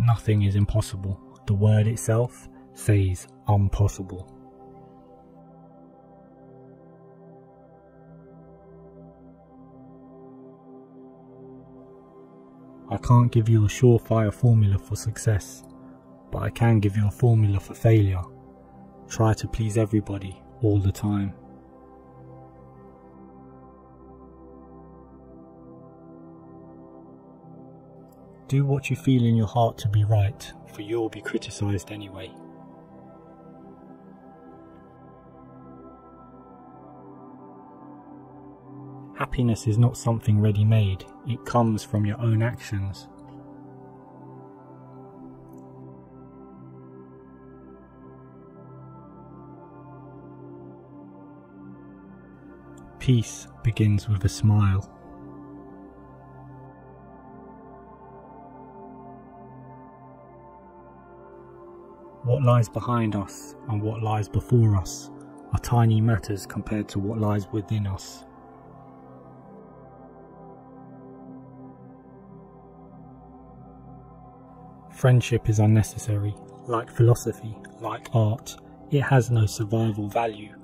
Nothing is impossible. The word itself says impossible. I can't give you a surefire formula for success, but I can give you a formula for failure. Try to please everybody all the time. Do what you feel in your heart to be right, for you'll be criticized anyway. Happiness is not something ready-made, it comes from your own actions. Peace begins with a smile. What lies behind us and what lies before us are tiny matters compared to what lies within us. Friendship is unnecessary. Like philosophy, like art, it has no survival value.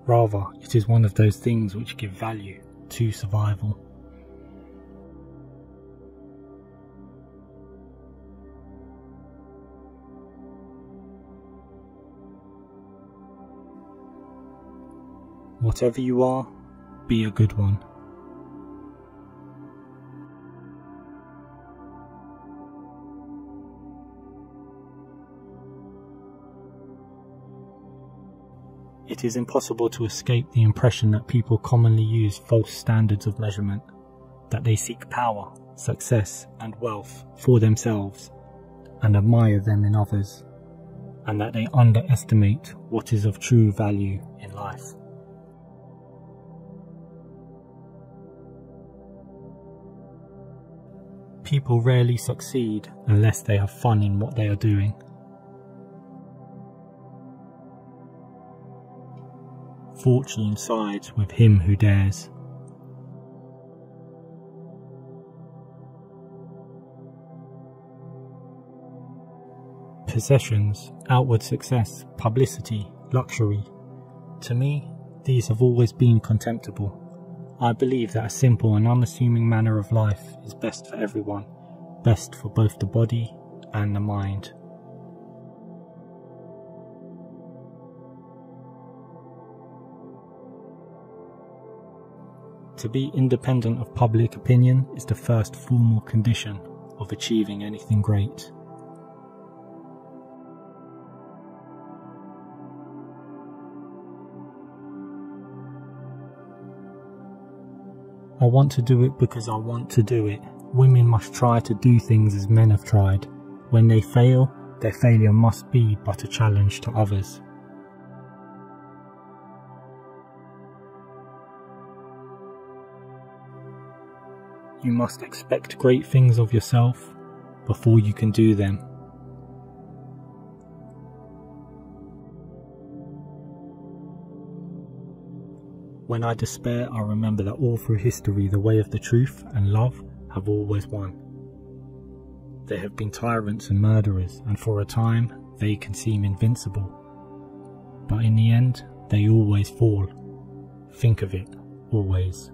Rather, it is one of those things which give value to survival. Whatever you are, be a good one. It is impossible to escape the impression that people commonly use false standards of measurement, that they seek power, success and wealth for themselves and admire them in others, and that they underestimate what is of true value in life. People rarely succeed unless they have fun in what they are doing. Fortune sides with him who dares. Possessions, outward success, publicity, luxury. To me, these have always been contemptible. I believe that a simple and unassuming manner of life is best for everyone, best for both the body and the mind. To be independent of public opinion is the first formal condition of achieving anything great. I want to do it because I want to do it. Women must try to do things as men have tried. When they fail, their failure must be but a challenge to others. You must expect great things of yourself before you can do them. When I despair, I remember that all through history the way of the truth and love have always won. There have been tyrants and murderers, and for a time they can seem invincible. But in the end, they always fall. Think of it, always.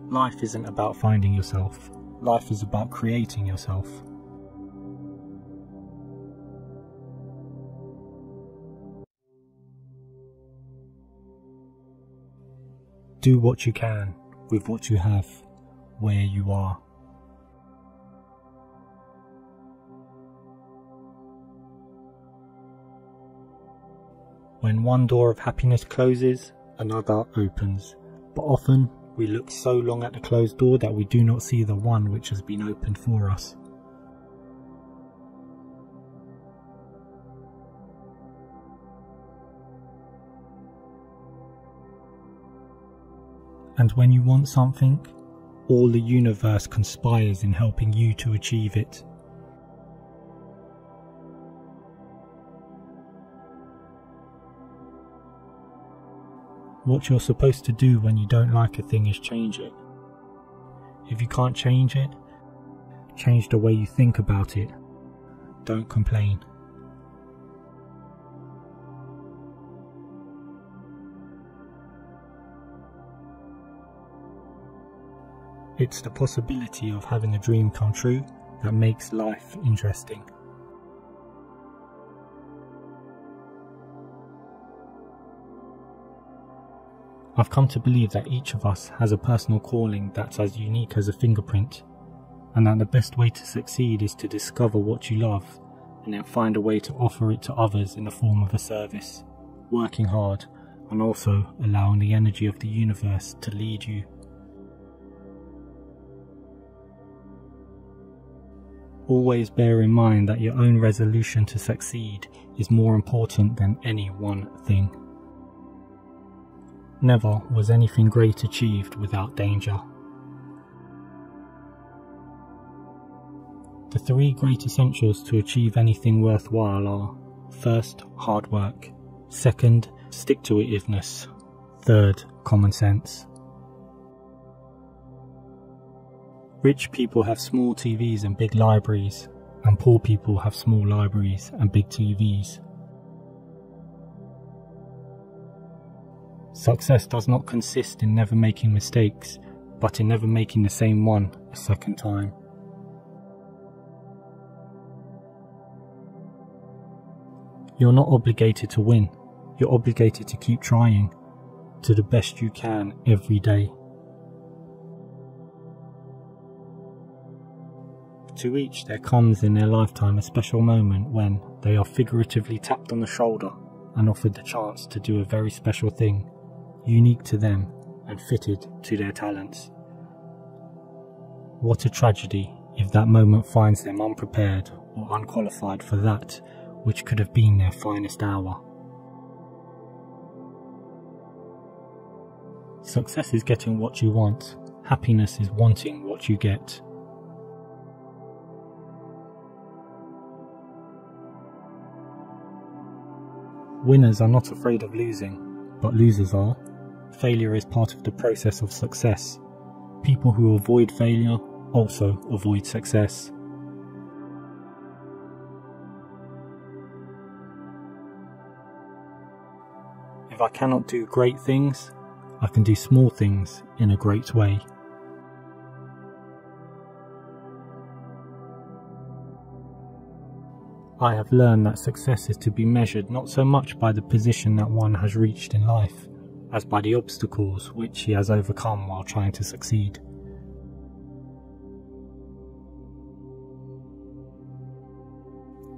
Life isn't about finding yourself. Life is about creating yourself. Do what you can with what you have, where you are. When one door of happiness closes, another opens. But often, we look so long at the closed door that we do not see the one which has been opened for us. And when you want something, all the universe conspires in helping you to achieve it. What you're supposed to do when you don't like a thing is change it. If you can't change it, change the way you think about it. Don't complain. It's the possibility of having a dream come true that makes life interesting. I've come to believe that each of us has a personal calling that's as unique as a fingerprint, and that the best way to succeed is to discover what you love and then find a way to offer it to others in the form of a service, working hard and also allowing the energy of the universe to lead you. Always bear in mind that your own resolution to succeed is more important than any one thing. Never was anything great achieved without danger. The 3 great essentials to achieve anything worthwhile are: first, hard work; second, stick-to-itiveness; third, common sense. Rich people have small TVs and big libraries, and poor people have small libraries and big TVs. Success does not consist in never making mistakes, but in never making the same one a second time. You're not obligated to win, you're obligated to keep trying, to the best you can every day. To each there comes in their lifetime a special moment when they are figuratively tapped on the shoulder and offered the chance to do a very special thing, unique to them and fitted to their talents. What a tragedy if that moment finds them unprepared or unqualified for that which could have been their finest hour. Success is getting what you want. Happiness is wanting what you get. Winners are not afraid of losing, but losers are. Failure is part of the process of success. People who avoid failure also avoid success. If I cannot do great things, I can do small things in a great way. I have learned that success is to be measured not so much by the position that one has reached in life, as by the obstacles which he has overcome while trying to succeed.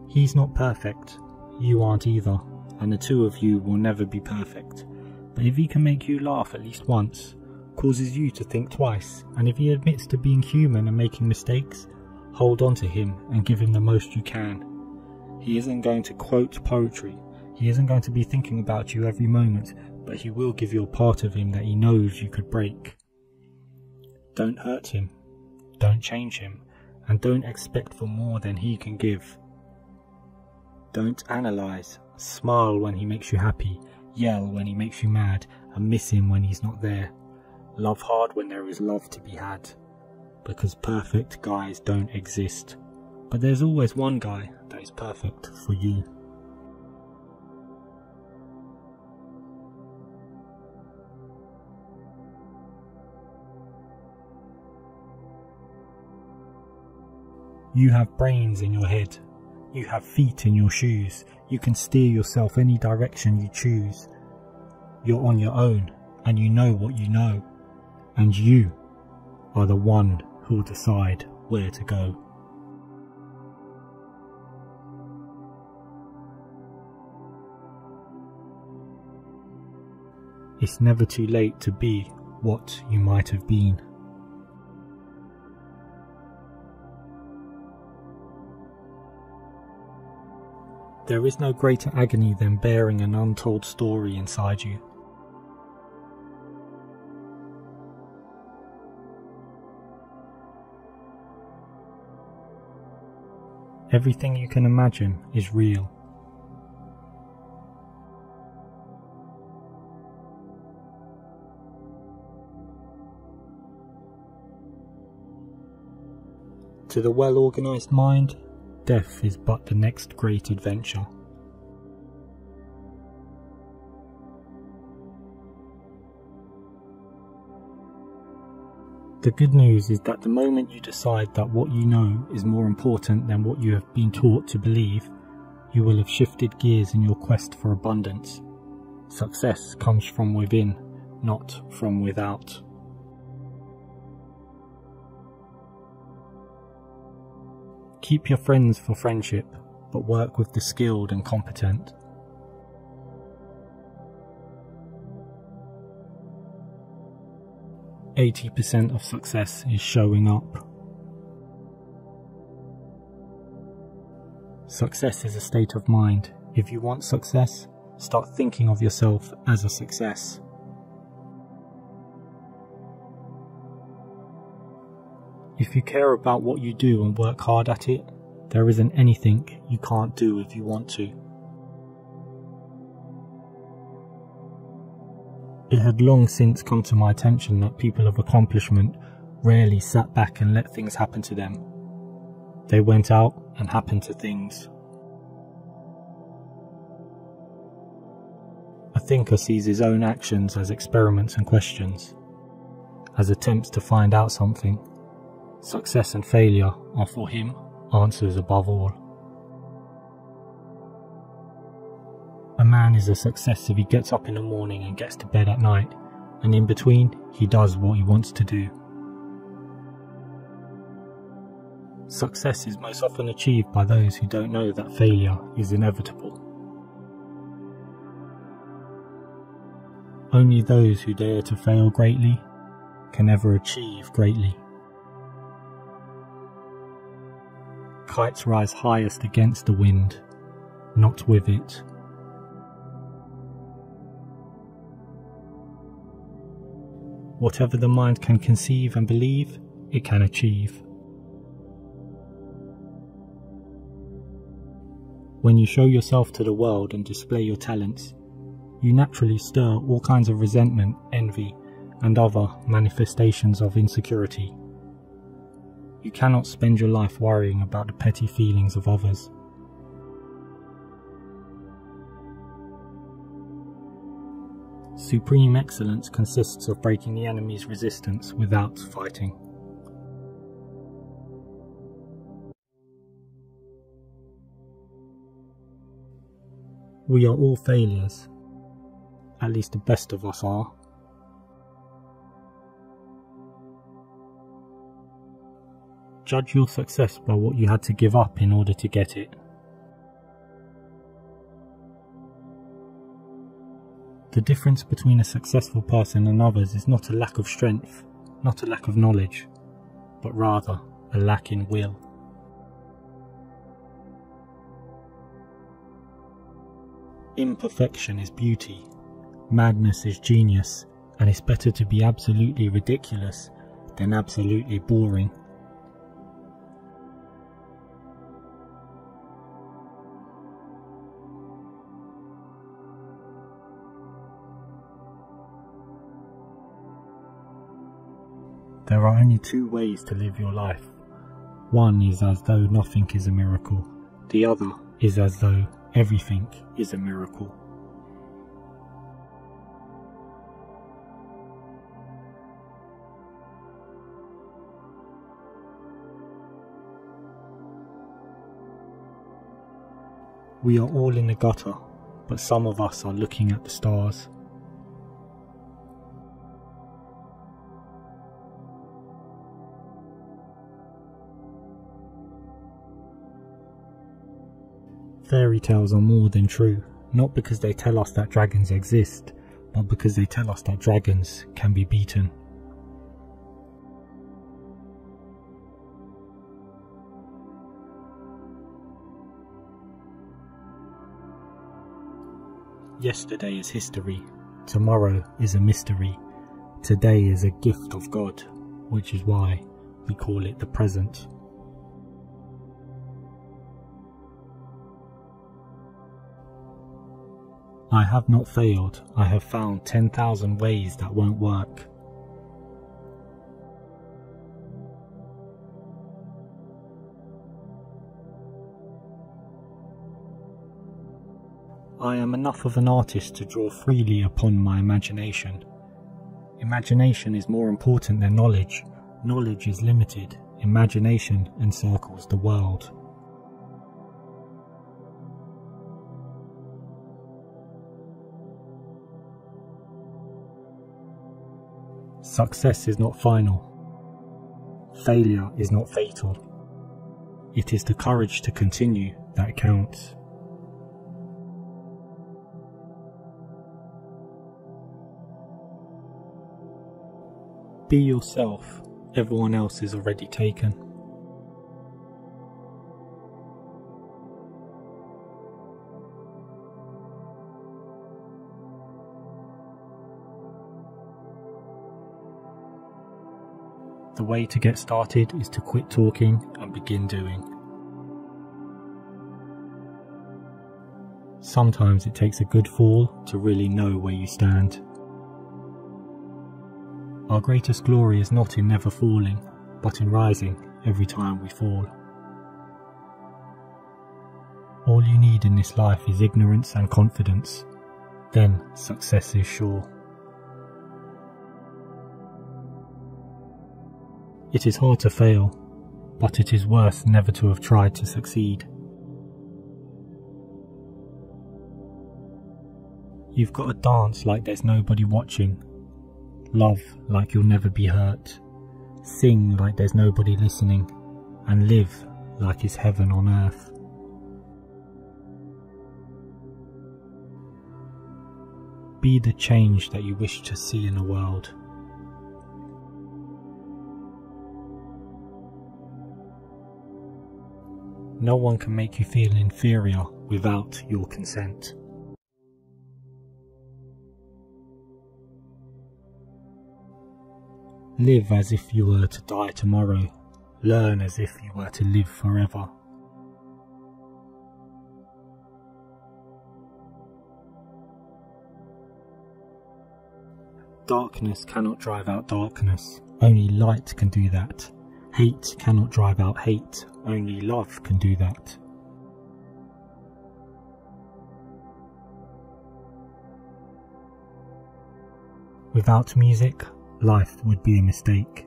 He's not perfect, you aren't either, and the two of you will never be perfect. But if he can make you laugh at least once, causes you to think twice, and if he admits to being human and making mistakes, hold on to him and give him the most you can. He isn't going to quote poetry, he isn't going to be thinking about you every moment, but he will give you a part of him that he knows you could break. Don't hurt him, don't change him, and don't expect for more than he can give. Don't analyse, smile when he makes you happy, yell when he makes you mad, and miss him when he's not there. Love hard when there is love to be had, because perfect guys don't exist. But there's always one guy that is perfect for you. You have brains in your head. You have feet in your shoes. You can steer yourself any direction you choose. You're on your own, and you know what you know. And you are the one who'll decide where to go. It's never too late to be what you might have been. There is no greater agony than bearing an untold story inside you. Everything you can imagine is real. To the well-organised mind, death is but the next great adventure. The good news is that the moment you decide that what you know is more important than what you have been taught to believe, you will have shifted gears in your quest for abundance. Success comes from within, not from without. Keep your friends for friendship, but work with the skilled and competent. %80 of success is showing up. Success is a state of mind. If you want success, start thinking of yourself as a success. If you care about what you do and work hard at it, there isn't anything you can't do if you want to. It had long since come to my attention that people of accomplishment rarely sat back and let things happen to them. They went out and happened to things. A thinker sees his own actions as experiments and questions, as attempts to find out something. Success and failure are for him answers above all. A man is a success if he gets up in the morning and gets to bed at night, and in between he does what he wants to do. Success is most often achieved by those who don't know that failure is inevitable. Only those who dare to fail greatly can ever achieve greatly. Kites rise highest against the wind, not with it. Whatever the mind can conceive and believe, it can achieve. When you show yourself to the world and display your talents, you naturally stir all kinds of resentment, envy, and other manifestations of insecurity. You cannot spend your life worrying about the petty feelings of others. Supreme excellence consists of breaking the enemy's resistance without fighting. We are all failures. At least the best of us are. Judge your success by what you had to give up in order to get it. The difference between a successful person and others is not a lack of strength, not a lack of knowledge, but rather a lack in will. Imperfection is beauty, madness is genius, and it's better to be absolutely ridiculous than absolutely boring. There are only two ways to live your life. One is as though nothing is a miracle. The other is as though everything is a miracle. We are all in the gutter, but some of us are looking at the stars. Fairy tales are more than true, not because they tell us that dragons exist, but because they tell us that dragons can be beaten. Yesterday is history, tomorrow is a mystery, today is a gift of God, which is why we call it the present. I have not failed, I have found 10,000 ways that won't work. I am enough of an artist to draw freely upon my imagination. Imagination is more important than knowledge. Knowledge is limited. Imagination encircles the world. Success is not final. Failure is not fatal. It is the courage to continue that counts. Be yourself. Everyone else is already taken. The way to get started is to quit talking and begin doing. Sometimes it takes a good fall to really know where you stand. Our greatest glory is not in never falling, but in rising every time we fall. All you need in this life is ignorance and confidence. Then success is sure. It is hard to fail, but it is worse never to have tried to succeed. You've got to dance like there's nobody watching. Love like you'll never be hurt. Sing like there's nobody listening. And live like it's heaven on earth. Be the change that you wish to see in the world. No one can make you feel inferior without your consent. Live as if you were to die tomorrow. Learn as if you were to live forever. Darkness cannot drive out darkness. Only light can do that. Hate cannot drive out hate. Only love can do that. Without music, life would be a mistake.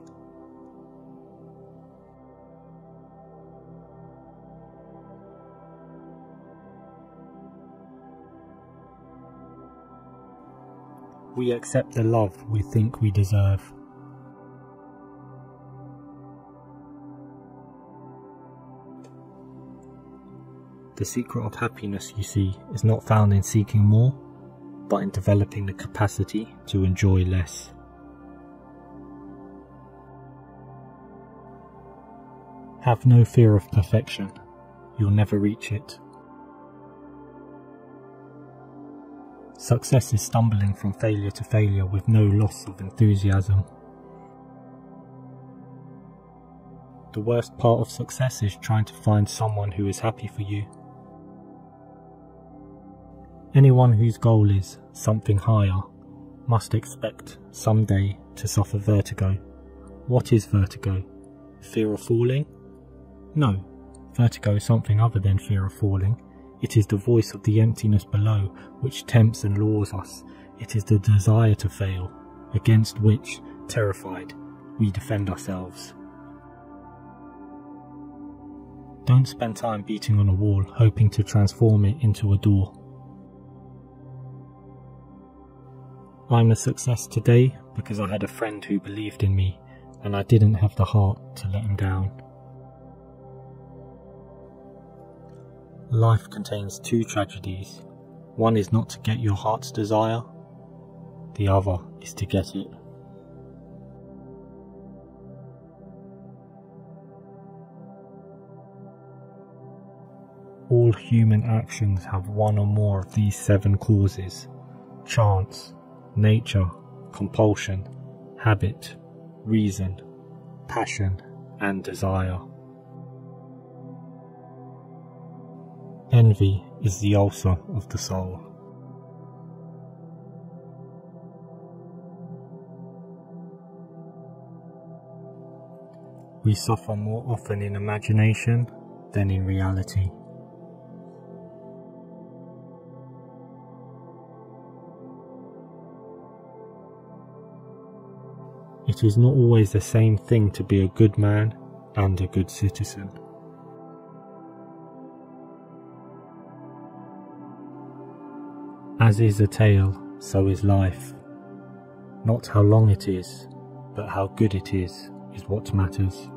We accept the love we think we deserve. The secret of happiness, you see, is not found in seeking more, but in developing the capacity to enjoy less. Have no fear of perfection. You'll never reach it. Success is stumbling from failure to failure with no loss of enthusiasm. The worst part of success is trying to find someone who is happy for you. Anyone whose goal is something higher must expect someday to suffer vertigo. What is vertigo? Fear of falling? No, vertigo is something other than fear of falling. It is the voice of the emptiness below which tempts and lures us. It is the desire to fail, against which, terrified, we defend ourselves. Don't spend time beating on a wall hoping to transform it into a door. I'm a success today because I had a friend who believed in me and I didn't have the heart to let him down. Life contains two tragedies. One is not to get your heart's desire, the other is to get it. All human actions have one or more of these 7 causes: chance, nature, compulsion, habit, reason, passion, and desire. Envy is the ulcer of the soul. We suffer more often in imagination than in reality. It is not always the same thing to be a good man and a good citizen. As is a tale, so is life. Not how long it is, but how good it is what matters.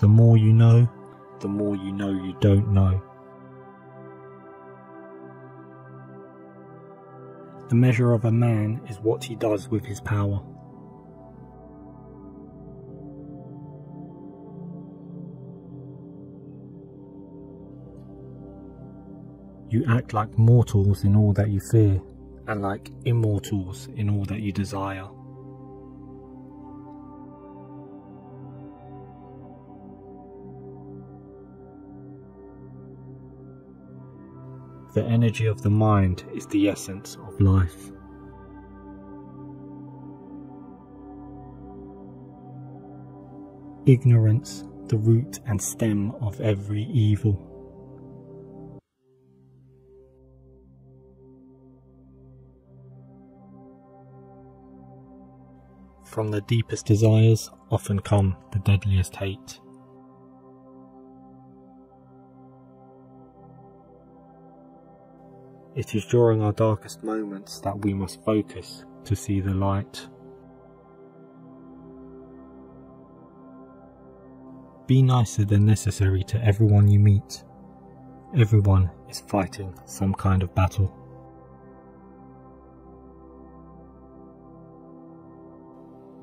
The more you know you don't know. The measure of a man is what he does with his power. You act like mortals in all that you fear, and like immortals in all that you desire. The energy of the mind is the essence of life. Ignorance, the root and stem of every evil. From the deepest desires often come the deadliest hate. It is during our darkest moments that we must focus to see the light. Be nicer than necessary to everyone you meet. Everyone is fighting some kind of battle.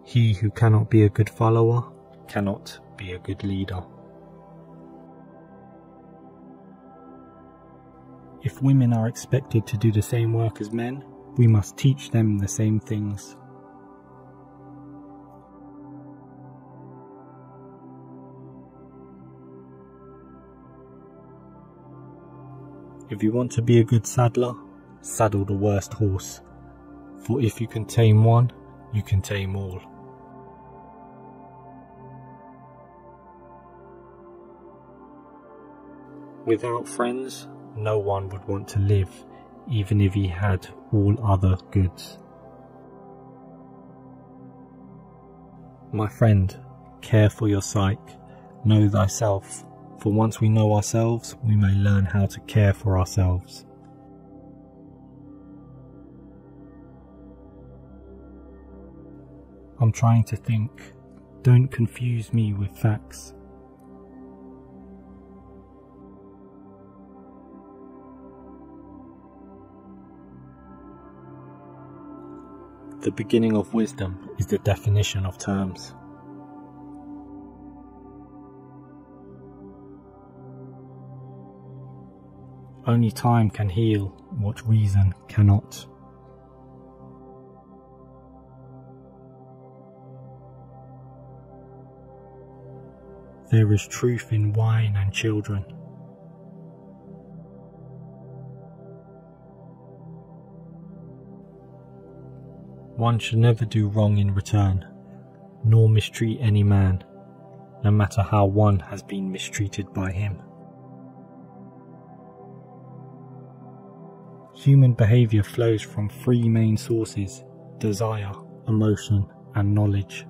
He who cannot be a good follower cannot be a good leader. If women are expected to do the same work as men, we must teach them the same things. If you want to be a good saddler, saddle the worst horse, for if you can tame one, you can tame all. Without friends, no one would want to live, even if he had all other goods. My friend, care for your psyche, know thyself, for once we know ourselves, we may learn how to care for ourselves. I'm trying to think. Don't confuse me with facts. The beginning of wisdom is the definition of terms. Only time can heal what reason cannot. There is truth in wine and children. One should never do wrong in return, nor mistreat any man, no matter how one has been mistreated by him. Human behaviour flows from three main sources: desire, emotion, and knowledge.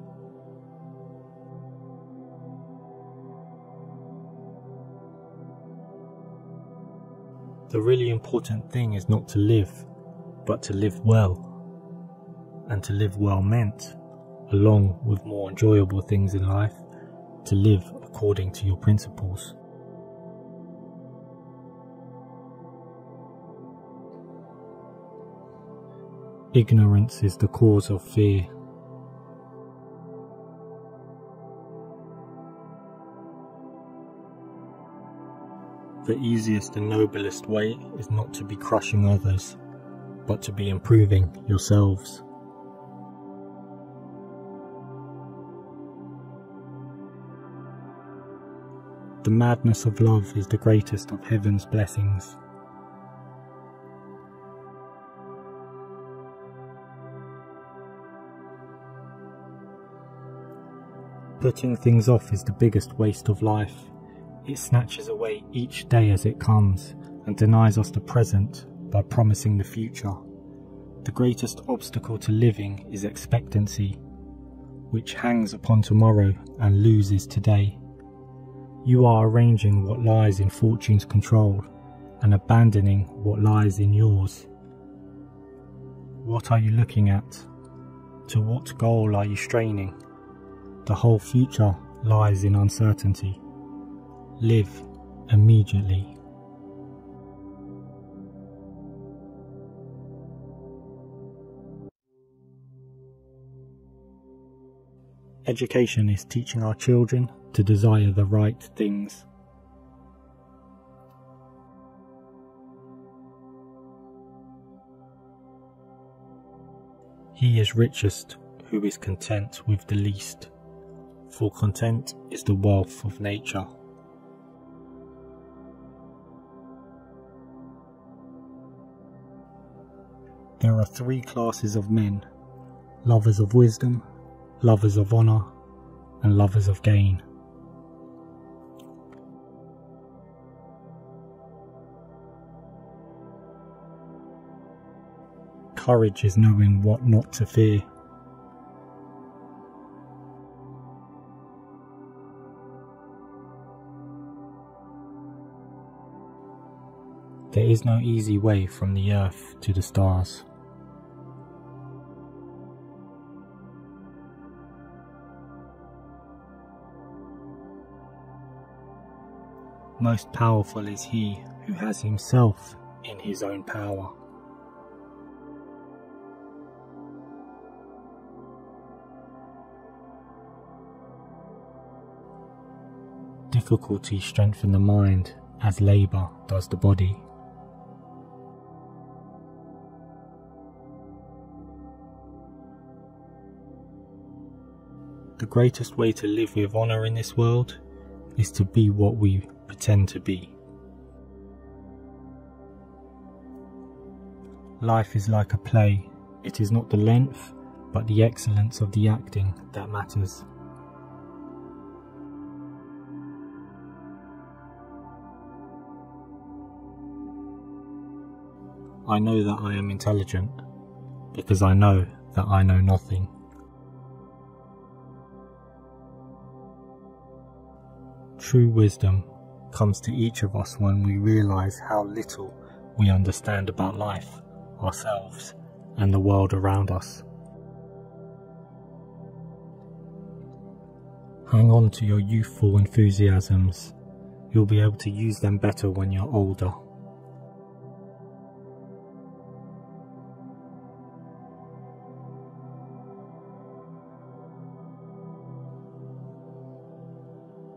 The really important thing is not to live, but to live well. And to live well meant, along with more enjoyable things in life, to live according to your principles. Ignorance is the cause of fear. The easiest and noblest way is not to be crushing others, but to be improving yourselves. The madness of love is the greatest of heaven's blessings. Putting things off is the biggest waste of life. It snatches away each day as it comes and denies us the present by promising the future. The greatest obstacle to living is expectancy, which hangs upon tomorrow and loses today. You are arranging what lies in fortune's control and abandoning what lies in yours. What are you looking at? To what goal are you straining? The whole future lies in uncertainty. Live immediately. Education is teaching our children to desire the right things. He is richest who is content with the least, for content is the wealth of nature. There are 3 classes of men: lovers of wisdom, lovers of honour, and lovers of gain. Courage is knowing what not to fear. There is no easy way from the earth to the stars. Most powerful is he who has himself in his own power. Difficulty strengthens the mind as labour does the body. The greatest way to live with honour in this world is to be what we pretend to be. Life is like a play. It is not the length, but the excellence of the acting that matters. I know that I am intelligent, because I know that I know nothing. True wisdom comes to each of us when we realise how little we understand about life, ourselves, and the world around us. Hang on to your youthful enthusiasms. You'll be able to use them better when you're older.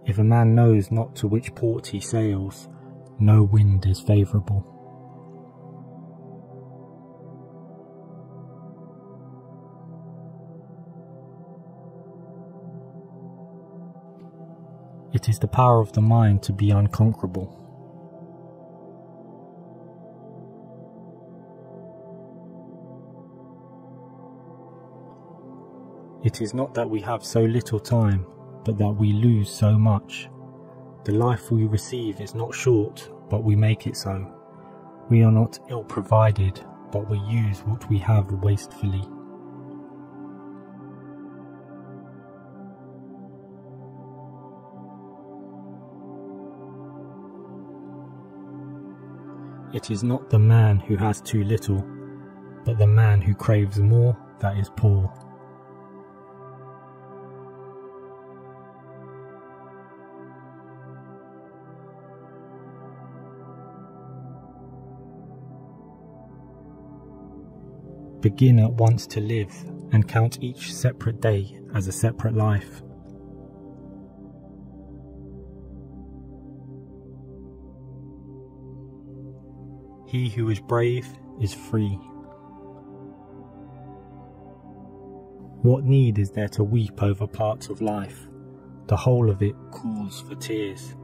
If a man knows not to which port he sails, no wind is favourable. It is the power of the mind to be unconquerable. It is not that we have so little time, but that we lose so much. The life we receive is not short, but we make it so. We are not ill provided, but we use what we have wastefully. It is not the man who has too little, but the man who craves more that is poor. Begin at once to live, and count each separate day as a separate life. He who is brave is free. What need is there to weep over parts of life? The whole of it calls for tears.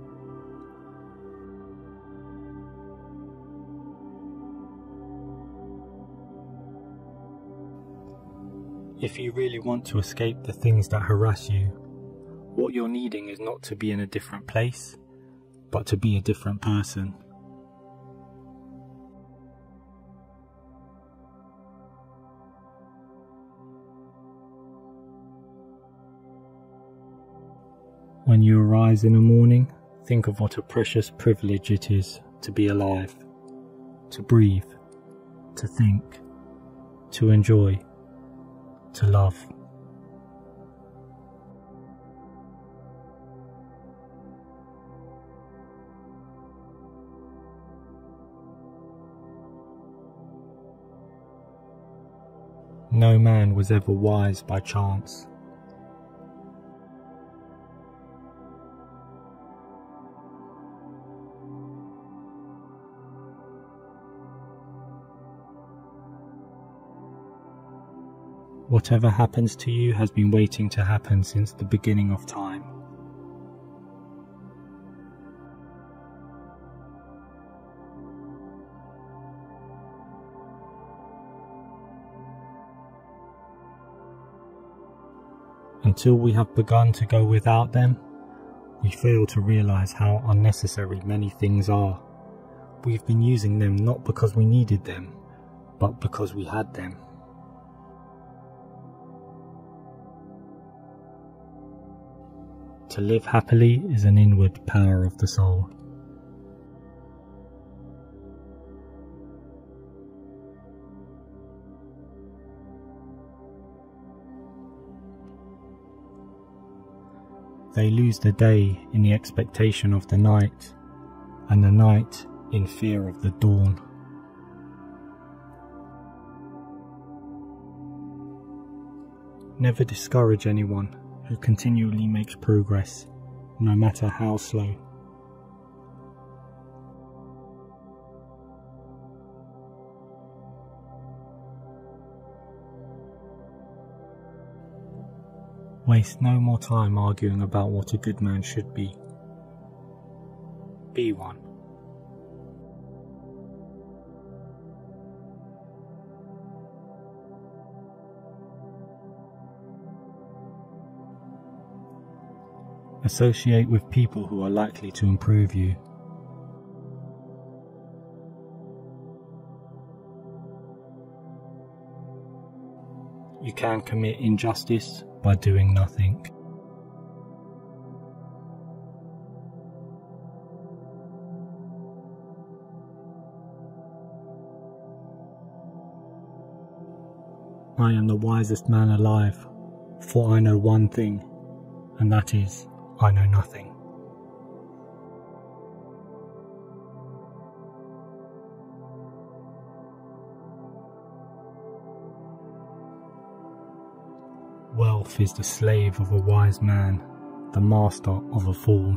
If you really want to escape the things that harass you, what you're needing is not to be in a different place, but to be a different person. When you arise in the morning, think of what a precious privilege it is to be alive, to breathe, to think, to enjoy, to love. No man was ever wise by chance. Whatever happens to you has been waiting to happen since the beginning of time. Until we have begun to go without them, we fail to realize how unnecessary many things are. We've been using them not because we needed them, but because we had them. To live happily is an inward power of the soul. They lose the day in the expectation of the night, and the night in fear of the dawn. Never discourage anyone who continually makes progress, no matter how slow. Waste no more time arguing about what a good man should be. Be one. Associate with people who are likely to improve you. You can commit injustice by doing nothing. I am the wisest man alive, for I know one thing, and that is, I know nothing. Wealth is the slave of a wise man, the master of a fool.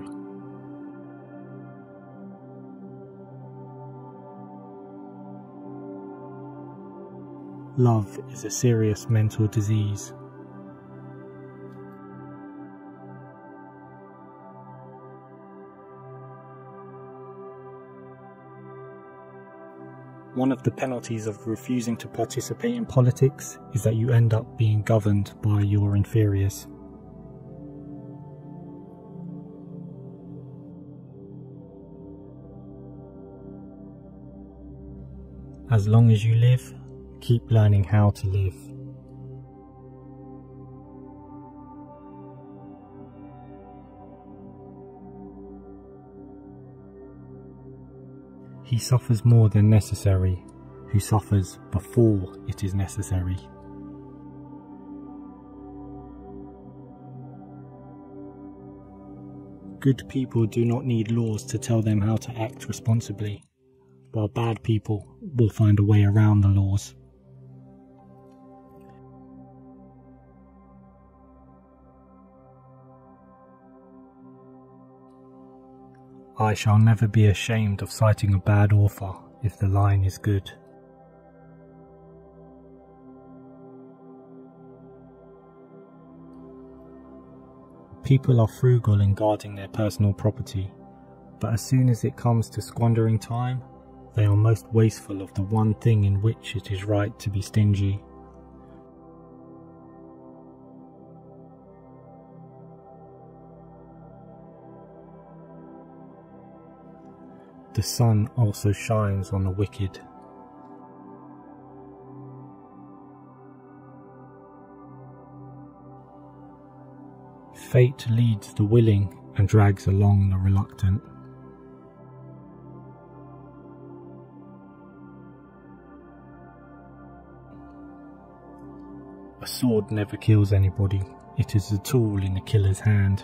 Love is a serious mental disease. One of the penalties of refusing to participate in politics is that you end up being governed by your inferiors. As long as you live, keep learning how to live. He suffers more than necessary, who suffers before it is necessary. Good people do not need laws to tell them how to act responsibly, while bad people will find a way around the laws. I shall never be ashamed of citing a bad author if the line is good. People are frugal in guarding their personal property, but as soon as it comes to squandering time, they are most wasteful of the one thing in which it is right to be stingy. the sun also shines on the wicked. Fate leads the willing and drags along the reluctant. A sword never kills anybody, it is a tool in the killer's hand.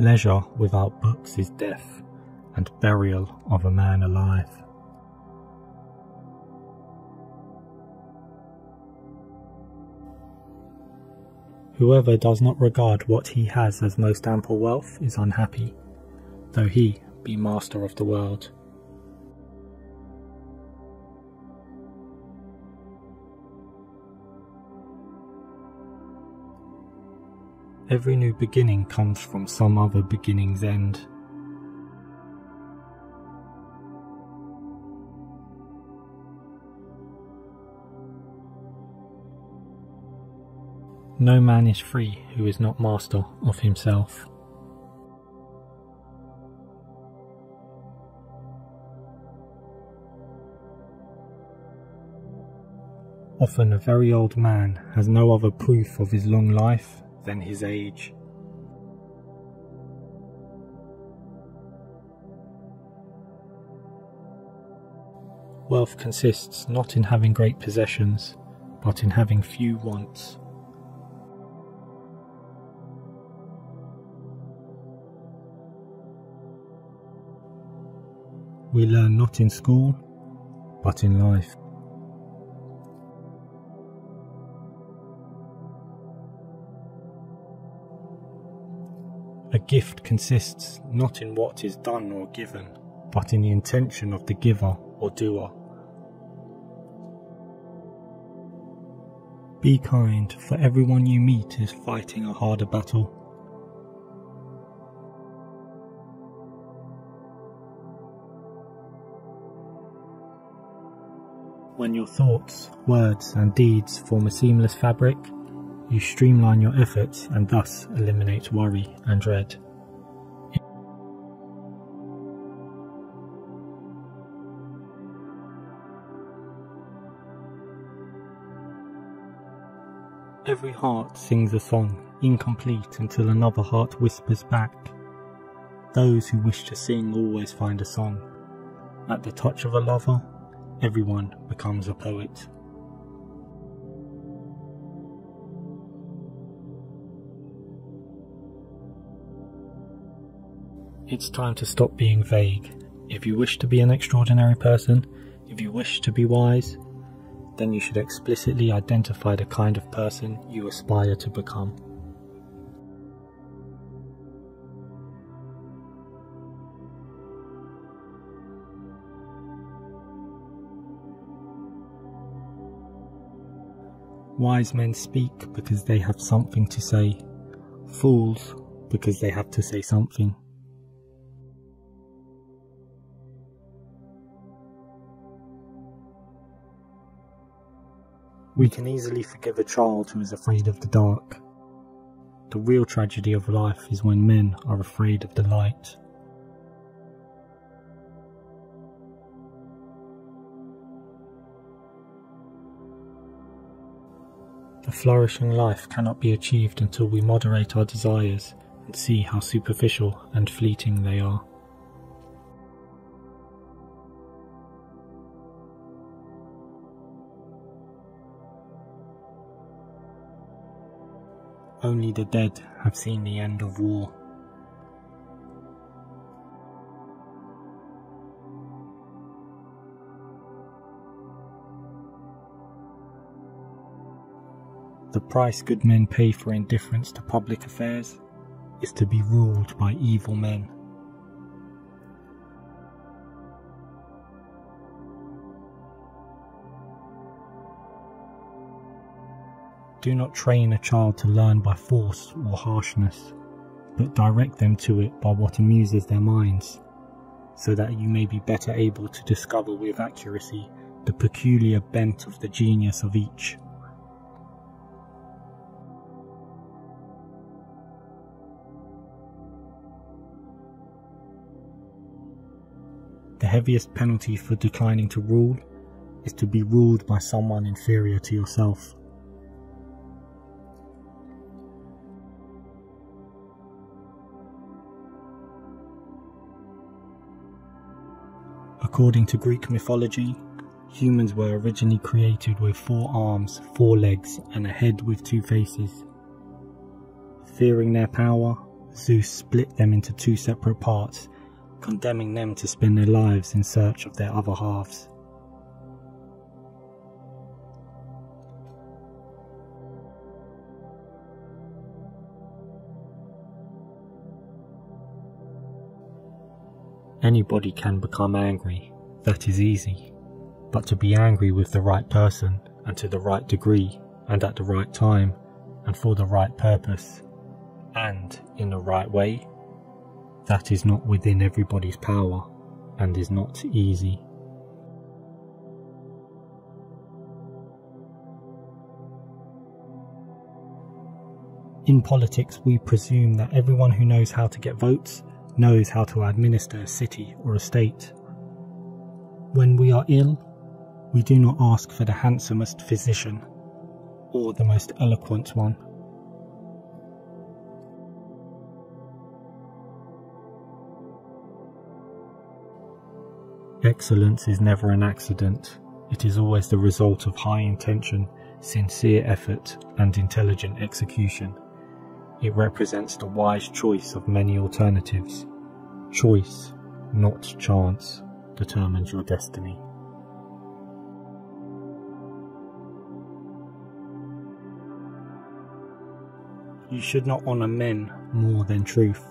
Leisure without books is death, and burial of a man alive. Whoever does not regard what he has as most ample wealth is unhappy, though he be master of the world. Every new beginning comes from some other beginning's end. No man is free who is not master of himself. Often a very old man has no other proof of his long life than his age. Wealth consists not in having great possessions, but in having few wants. We learn not in school, but in life. A gift consists not in what is done or given, but in the intention of the giver or doer. Be kind, for everyone you meet is fighting a harder battle. When your thoughts, words and deeds form a seamless fabric, you streamline your efforts and thus eliminate worry and dread. Every heart sings a song, incomplete until another heart whispers back. Those who wish to sing always find a song. At the touch of a lover, everyone becomes a poet. It's time to stop being vague. If you wish to be an extraordinary person, if you wish to be wise, then you should explicitly identify the kind of person you aspire to become. Wise men speak because they have something to say, fools because they have to say something. We can easily forgive a child who is afraid of the dark. The real tragedy of life is when men are afraid of the light. A flourishing life cannot be achieved until we moderate our desires and see how superficial and fleeting they are. Only the dead have seen the end of war. The price good men pay for indifference to public affairs is to be ruled by evil men. Do not train a child to learn by force or harshness, but direct them to it by what amuses their minds, so that you may be better able to discover with accuracy the peculiar bent of the genius of each. The heaviest penalty for declining to rule is to be ruled by someone inferior to yourself. According to Greek mythology, humans were originally created with 4 arms, 4 legs, and a head with 2 faces. Fearing their power, Zeus split them into 2 separate parts, condemning them to spend their lives in search of their other halves. Anybody can become angry, that is easy, but to be angry with the right person, and to the right degree, and at the right time, and for the right purpose, and in the right way, that is not within everybody's power, and is not easy. In politics, we presume that everyone who knows how to get votes knows how to administer a city or a state. When we are ill, we do not ask for the handsomest physician or the most eloquent one. Excellence is never an accident. It is always the result of high intention, sincere effort, and intelligent execution. It represents the wise choice of many alternatives. Choice, not chance, determines your destiny. You should not honour men more than truth.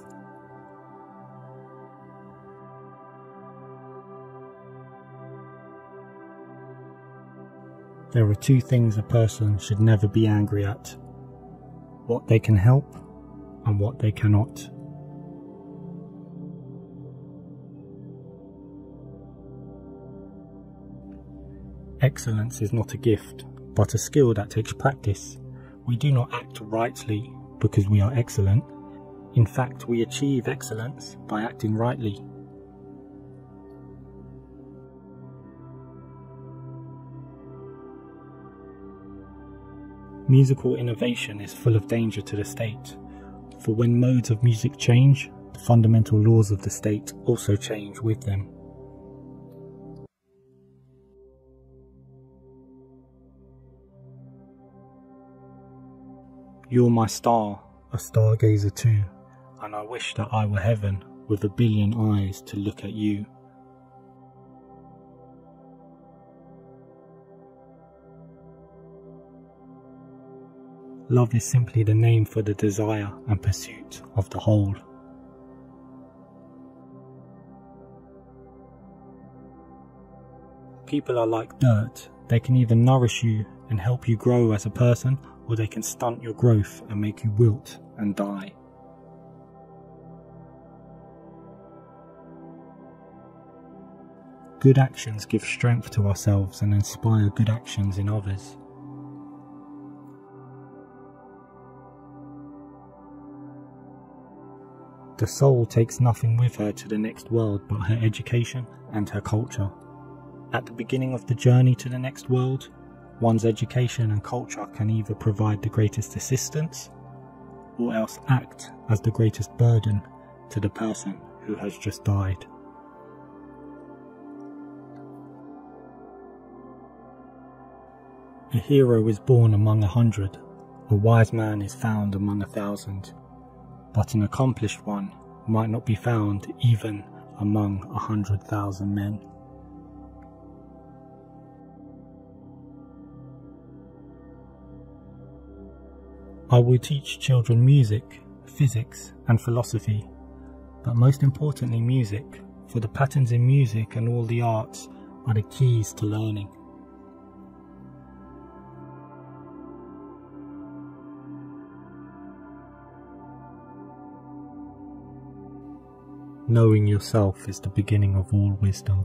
There are 2 things a person should never be angry at: what they can help and what they cannot. Excellence is not a gift, but a skill that takes practice. We do not act rightly because we are excellent. In fact, we achieve excellence by acting rightly. Musical innovation is full of danger to the state, for when modes of music change, the fundamental laws of the state also change with them. You're my star, a stargazer too, and I wish that I were heaven with 1 billion eyes to look at you. Love is simply the name for the desire and pursuit of the whole. People are like dirt. They can either nourish you and help you grow as a person, or they can stunt your growth and make you wilt and die. Good actions give strength to ourselves and inspire good actions in others. The soul takes nothing with her to the next world but her education and her culture. At the beginning of the journey to the next world, one's education and culture can either provide the greatest assistance or else act as the greatest burden to the person who has just died. A hero is born among 100, a wise man is found among 1,000. But an accomplished one might not be found even among 100,000 men. I will teach children music, physics and philosophy, but most importantly music, for the patterns in music and all the arts are the keys to learning. Knowing yourself is the beginning of all wisdom.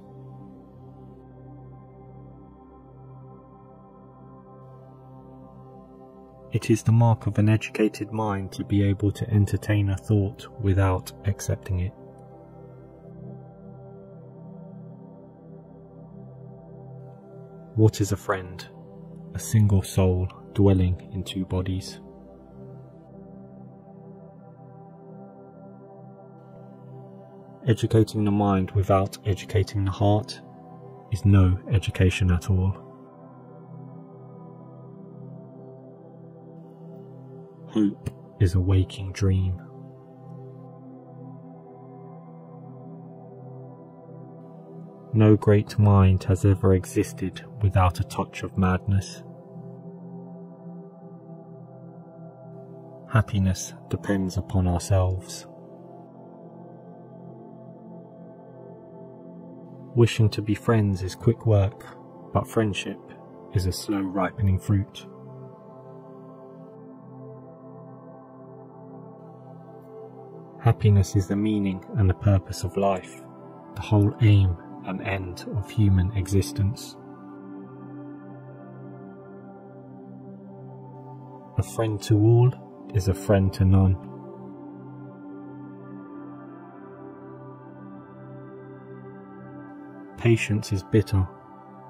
It is the mark of an educated mind to be able to entertain a thought without accepting it. What is a friend? A single soul dwelling in two bodies. Educating the mind without educating the heart is no education at all. Hope is a waking dream. No great mind has ever existed without a touch of madness. Happiness depends upon ourselves. Wishing to be friends is quick work, but friendship is a slow ripening fruit. Happiness is the meaning and the purpose of life, the whole aim and end of human existence. A friend to all is a friend to none. Patience is bitter,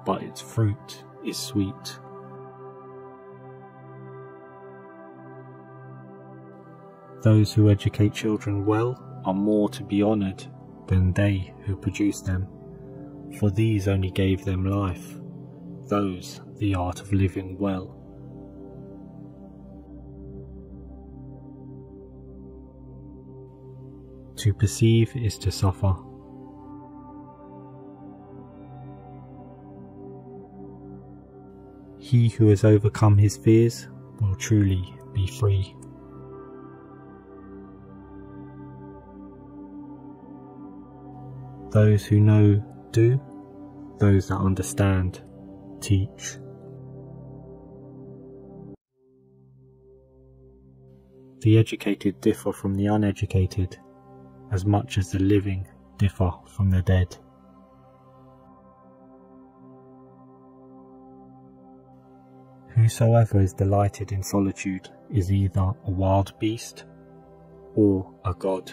but its fruit is sweet. Those who educate children well are more to be honoured than they who produce them, for these only gave them life, those the art of living well. To perceive is to suffer. He who has overcome his fears will truly be free. Those who know do, those that understand teach. The educated differ from the uneducated as much as the living differ from the dead. Whosoever is delighted in solitude is either a wild beast or a god.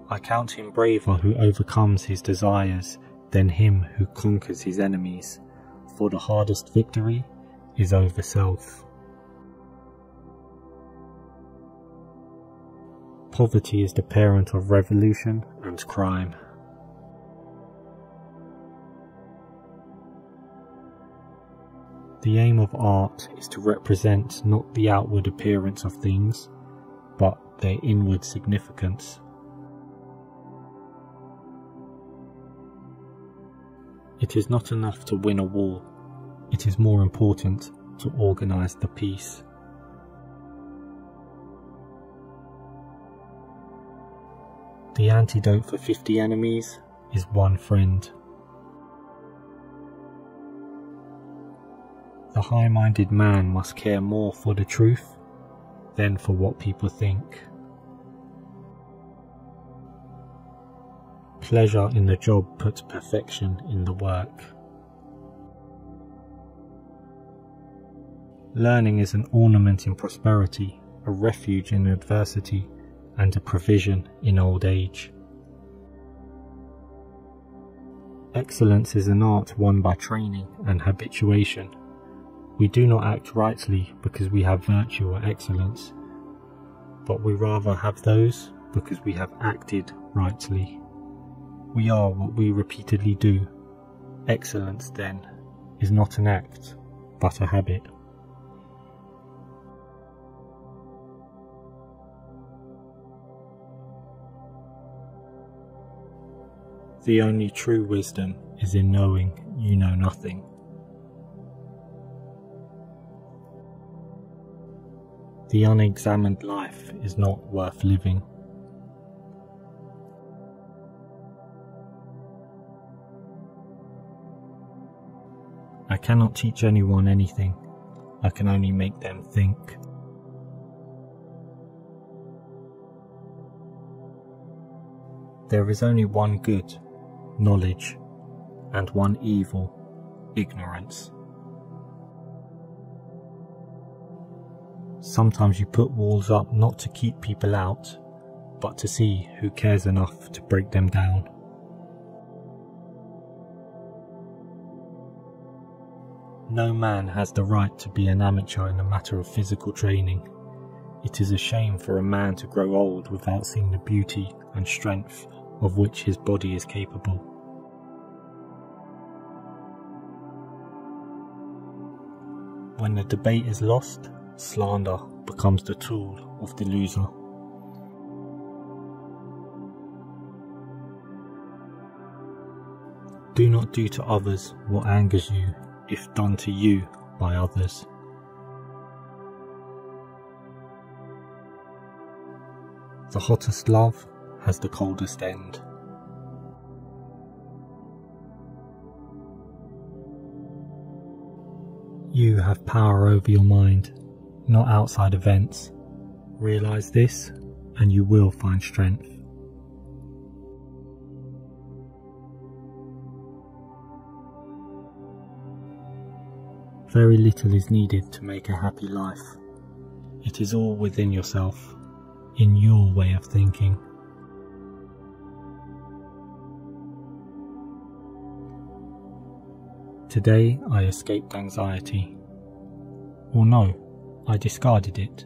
I count him braver who overcomes his desires than him who conquers his enemies, for the hardest victory is over self. Poverty is the parent of revolution and crime. The aim of art is to represent not the outward appearance of things, but their inward significance. It is not enough to win a war, it is more important to organize the peace. The antidote for 50 enemies is one friend. The high-minded man must care more for the truth than for what people think. Pleasure in the job puts perfection in the work. Learning is an ornament in prosperity, a refuge in adversity, and a provision in old age. Excellence is an art won by training and habituation. We do not act rightly because we have virtue or excellence, but we rather have those because we have acted rightly. We are what we repeatedly do. Excellence, then, is not an act, but a habit. The only true wisdom is in knowing you know nothing. The unexamined life is not worth living. I cannot teach anyone anything, I can only make them think. There is only one good, knowledge, and one evil, ignorance. Sometimes you put walls up not to keep people out, but to see who cares enough to break them down. No man has the right to be an amateur in a matter of physical training. It is a shame for a man to grow old without seeing the beauty and strength of which his body is capable. When the debate is lost, slander becomes the tool of the loser. Do not do to others what angers you if done to you by others. The hottest love has the coldest end. You have power over your mind, not outside events. Realize this, and you will find strength. Very little is needed to make a happy life. It is all within yourself, in your way of thinking. Today I escaped anxiety. Or no, I discarded it,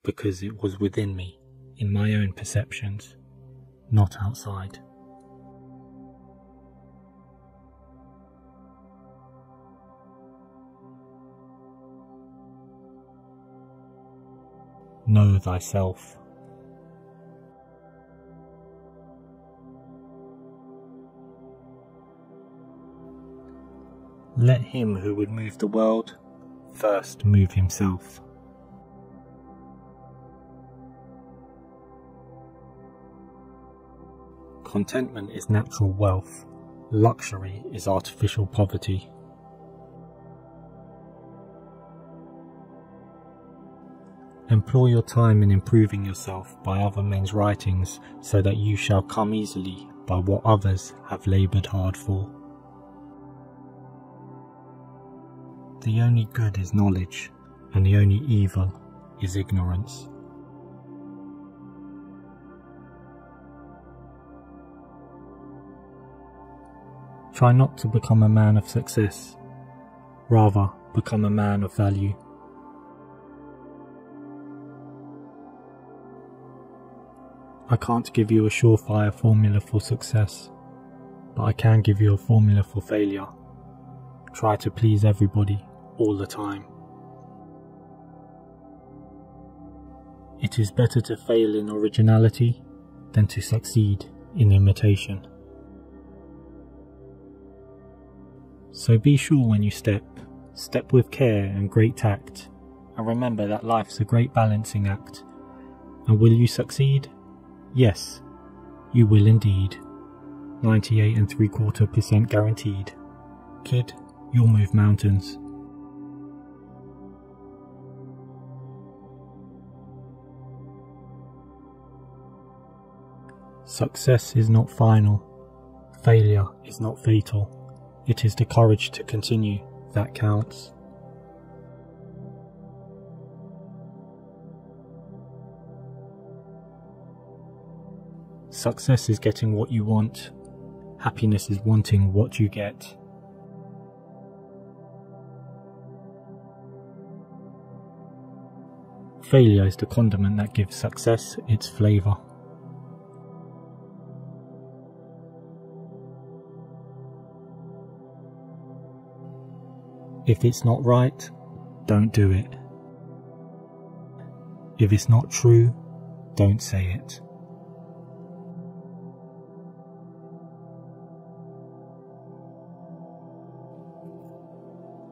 because it was within me, in my own perceptions, not outside. Know thyself. Let him who would move the world first move himself. Contentment is natural wealth. Luxury is artificial poverty. Employ your time in improving yourself by other men's writings, so that you shall come easily by what others have laboured hard for. The only good is knowledge, and the only evil is ignorance. Try not to become a man of success, rather become a man of value. I can't give you a surefire formula for success, but I can give you a formula for failure. Try to please everybody all the time. It is better to fail in originality than to succeed in imitation. So be sure when you step with care and great tact, and remember that life's a great balancing act. And will you succeed? Yes, you will indeed. 98.75% guaranteed. Kid, you'll move mountains. Success is not final. Failure is not fatal. It is the courage to continue that counts. Success is getting what you want. Happiness is wanting what you get. Failure is the condiment that gives success its flavour. If it's not right, don't do it. If it's not true, don't say it.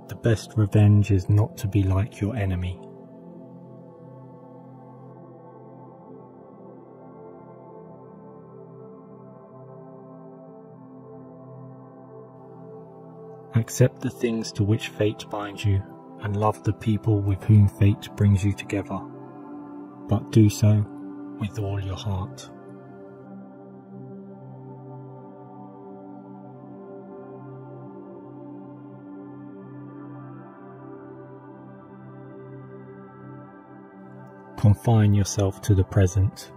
The best revenge is not to be like your enemy. Accept the things to which fate binds you, and love the people with whom fate brings you together, but do so with all your heart. Confine yourself to the present.